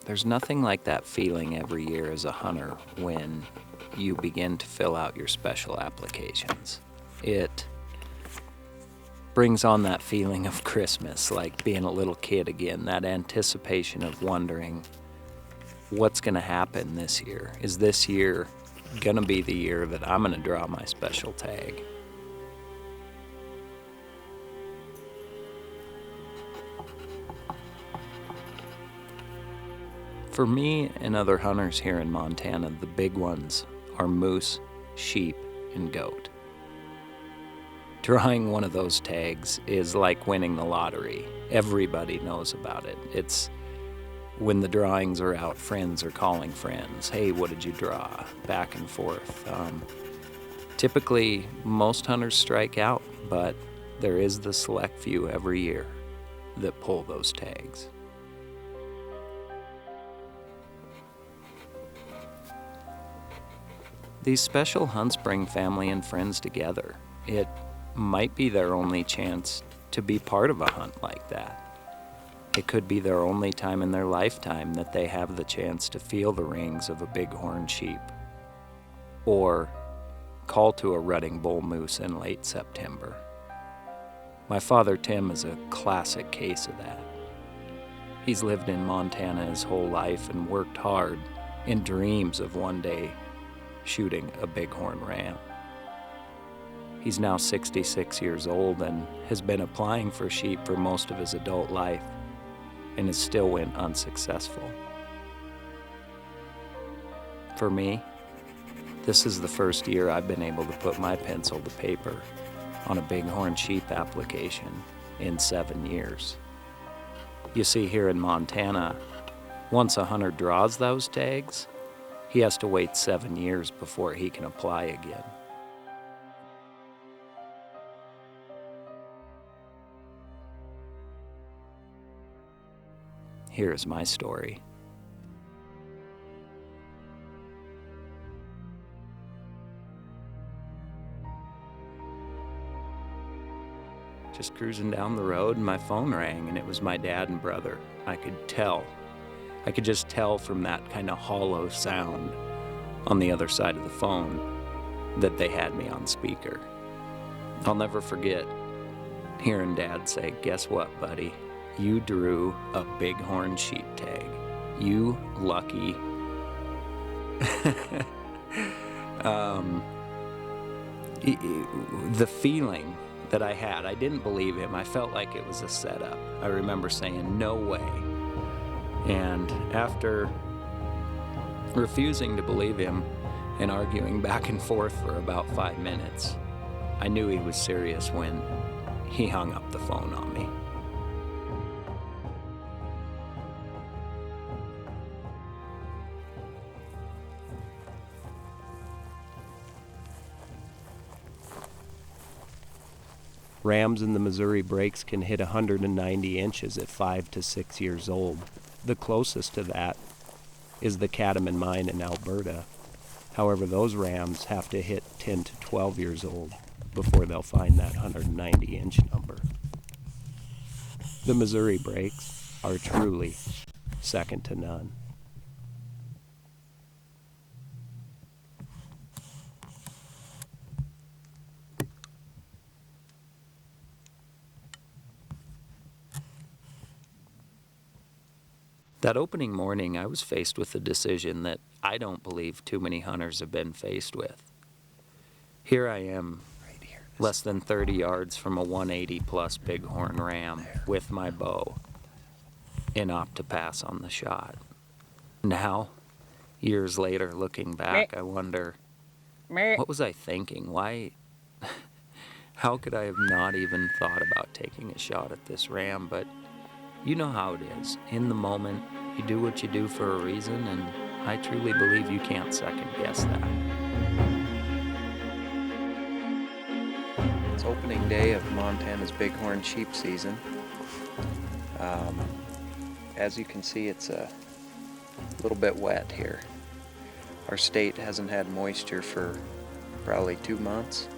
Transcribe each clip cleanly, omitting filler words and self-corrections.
There's nothing like that feeling every year as a hunter when you begin to fill out your special applications. It brings on that feeling of Christmas, like being a little kid again, that anticipation of wondering what's going to happen this year. Is this year going to be the year that I'm going to draw my special tag? For me and other hunters here in Montana, the big ones are moose, sheep, and goat. Drawing one of those tags is like winning the lottery. Everybody knows about it. It's when the drawings are out, friends are calling friends. Hey, what did you draw? Back and forth. Typically, most hunters strike out, but there is the select few every year that pull those tags. These special hunts bring family and friends together. It might be their only chance to be part of a hunt like that. It could be their only time in their lifetime that they have the chance to feel the rings of a bighorn sheep, or call to a rutting bull moose in late September. My father Tim is a classic case of that. He's lived in Montana his whole life and worked hard in dreams of one day shooting a bighorn ram. He's now 66 years old and has been applying for sheep for most of his adult life and has still went unsuccessful. For me, this is the first year I've been able to put my pencil to paper on a bighorn sheep application in 7 years. You see, here in Montana, once a hunter draws those tags, he has to wait 7 years before he can apply again. Here's my story. Just cruising down the road and my phone rang, and it was my dad and brother. I could just tell from that kind of hollow sound on the other side of the phone that they had me on speaker. I'll never forget hearing Dad say, "Guess what, buddy? You drew a bighorn sheep tag. You lucky." The feeling that I had, I didn't believe him. I felt like it was a setup. I remember saying, "No way." And after refusing to believe him and arguing back and forth for about 5 minutes, I knew he was serious when he hung up the phone on me. Rams in the Missouri breaks can hit 190 inches at 5 to 6 years old. The closest to that is the Catamount mine in Alberta. However, those rams have to hit 10 to 12 years old before they'll find that 190-inch number. The Missouri breaks are truly second to none. That opening morning, I was faced with a decision that I don't believe too many hunters have been faced with. Here I am, less than 30 yards from a 180-plus bighorn ram with my bow, and opt to pass on the shot. Now, years later, looking back, I wonder, what was I thinking? Why? How could I have not even thought about taking a shot at this ram? But you know how it is. In the moment, you do what you do for a reason, and I truly believe you can't second guess that. It's opening day of Montana's bighorn sheep season. As you can see, it's a little bit wet here. Our state hasn't had moisture for probably 2 months.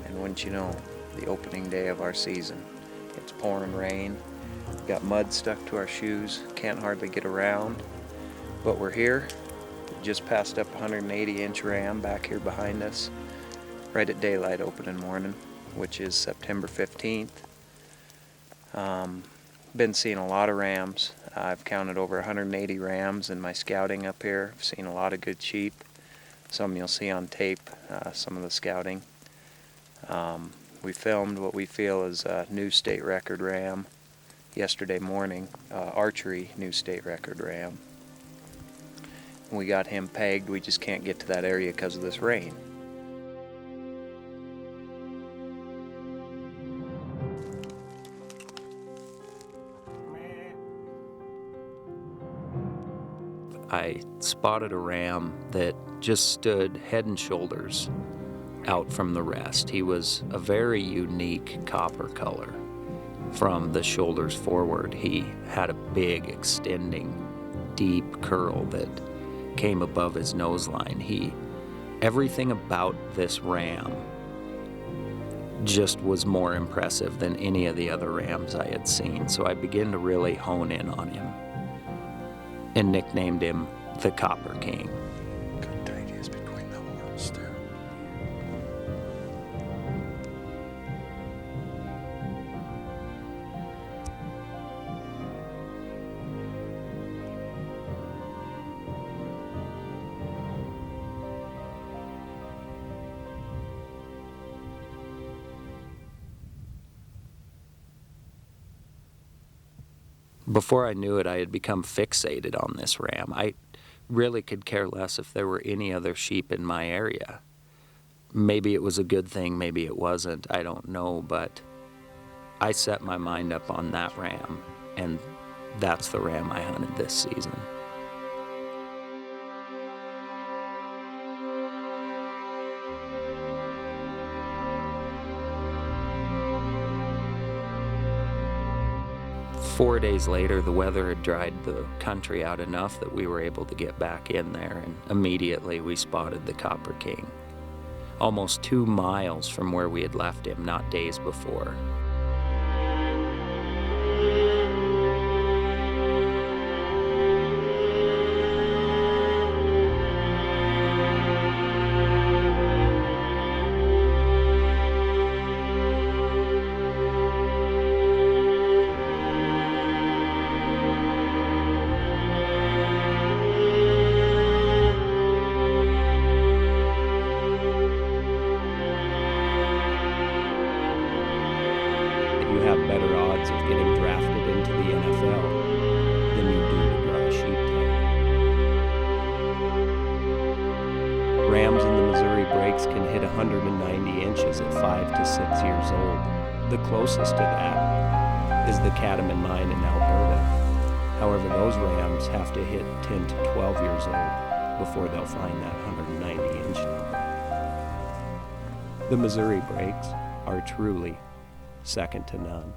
And wouldn't you know, the opening day of our season, it's pouring rain. Got mud stuck to our shoes, can't hardly get around, but we're here. Just passed up 180-inch ram back here behind us, right at daylight opening morning, which is September 15th. Been seeing a lot of rams. I've counted over 180 rams in my scouting up here. I've seen a lot of good sheep. Some you'll see on tape, some of the scouting. We filmed what we feel is a new state record ram yesterday morning, archery new state record ram. We got him pegged. We just can't get to that area because of this rain. I spotted a ram that just stood head and shoulders out from the rest. He was a very unique copper color from the shoulders forward. He had a big, extending, deep curl that came above his nose line. Everything about this ram just was more impressive than any of the other rams I had seen. So I began to really hone in on him and nicknamed him the Copper King. Good tight is between the horns too. Before I knew it, I had become fixated on this ram. I really could care less if there were any other sheep in my area. Maybe it was a good thing, maybe it wasn't, I don't know, but I set my mind up on that ram, and that's the ram I hunted this season. Four days later, the weather had dried the country out enough that we were able to get back in there, and immediately we spotted the Copper King, almost 2 miles from where we had left him not days before. You have better odds of getting drafted into the NFL than you do to draw a sheep tag. Rams in the Missouri breaks can hit 190 inches at 5 to 6 years old. The closest to that is the Cattleman Mine in Alberta. However, those rams have to hit 10 to 12 years old before they'll find that 190 inch number. The Missouri breaks are truly second to none.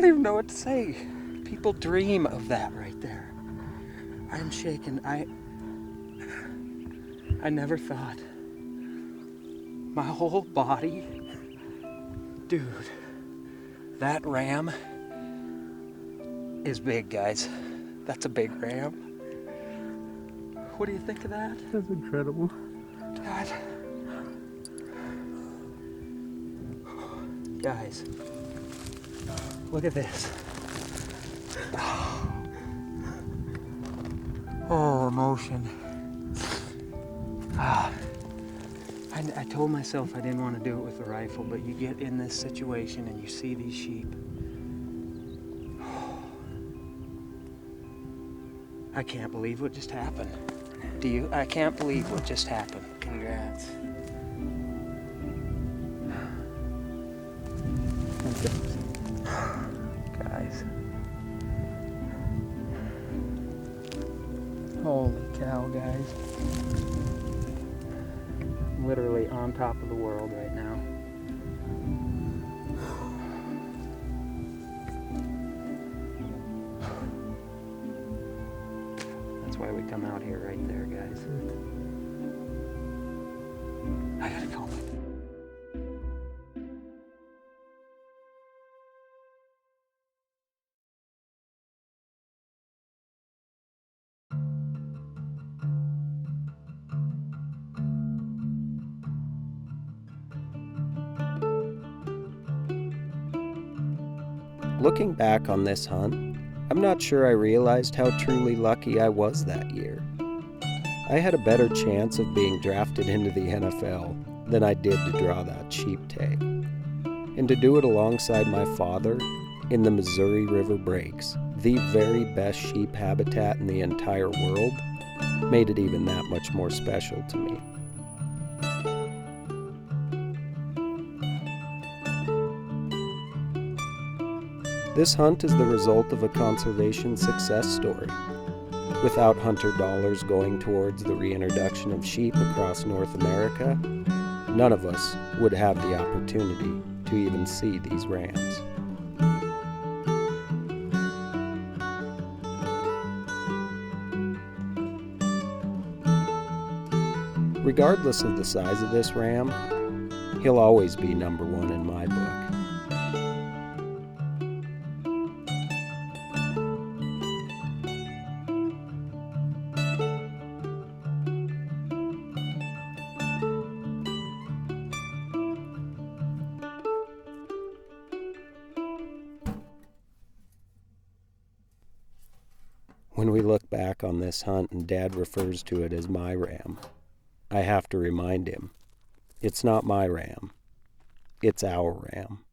don't even know what to say. People dream of that right there. I'm shaken. I never thought. My whole body. Dude, that ram is big, guys. That's a big ram. What do you think of that? That's incredible. God. Guys, look at this. Oh, emotion. I told myself I didn't want to do it with the rifle, but you get in this situation and you see these sheep. I can't believe what just happened. Do you? I can't believe what just happened. Congrats. Guys. Holy cow, guys. I'm literally on top of the world right now. That's why we come out here right there, guys. I gotta call my... Looking back on this hunt, I'm not sure I realized how truly lucky I was that year. I had a better chance of being drafted into the NFL than I did to draw that sheep tag. And to do it alongside my father in the Missouri River Breaks, the very best sheep habitat in the entire world, made it even that much more special to me. This hunt is the result of a conservation success story. Without hunter dollars going towards the reintroduction of sheep across North America, none of us would have the opportunity to even see these rams. Regardless of the size of this ram, he'll always be number one in my book. When we look back on this hunt and Dad refers to it as my ram, I have to remind him, it's not my ram, it's our ram.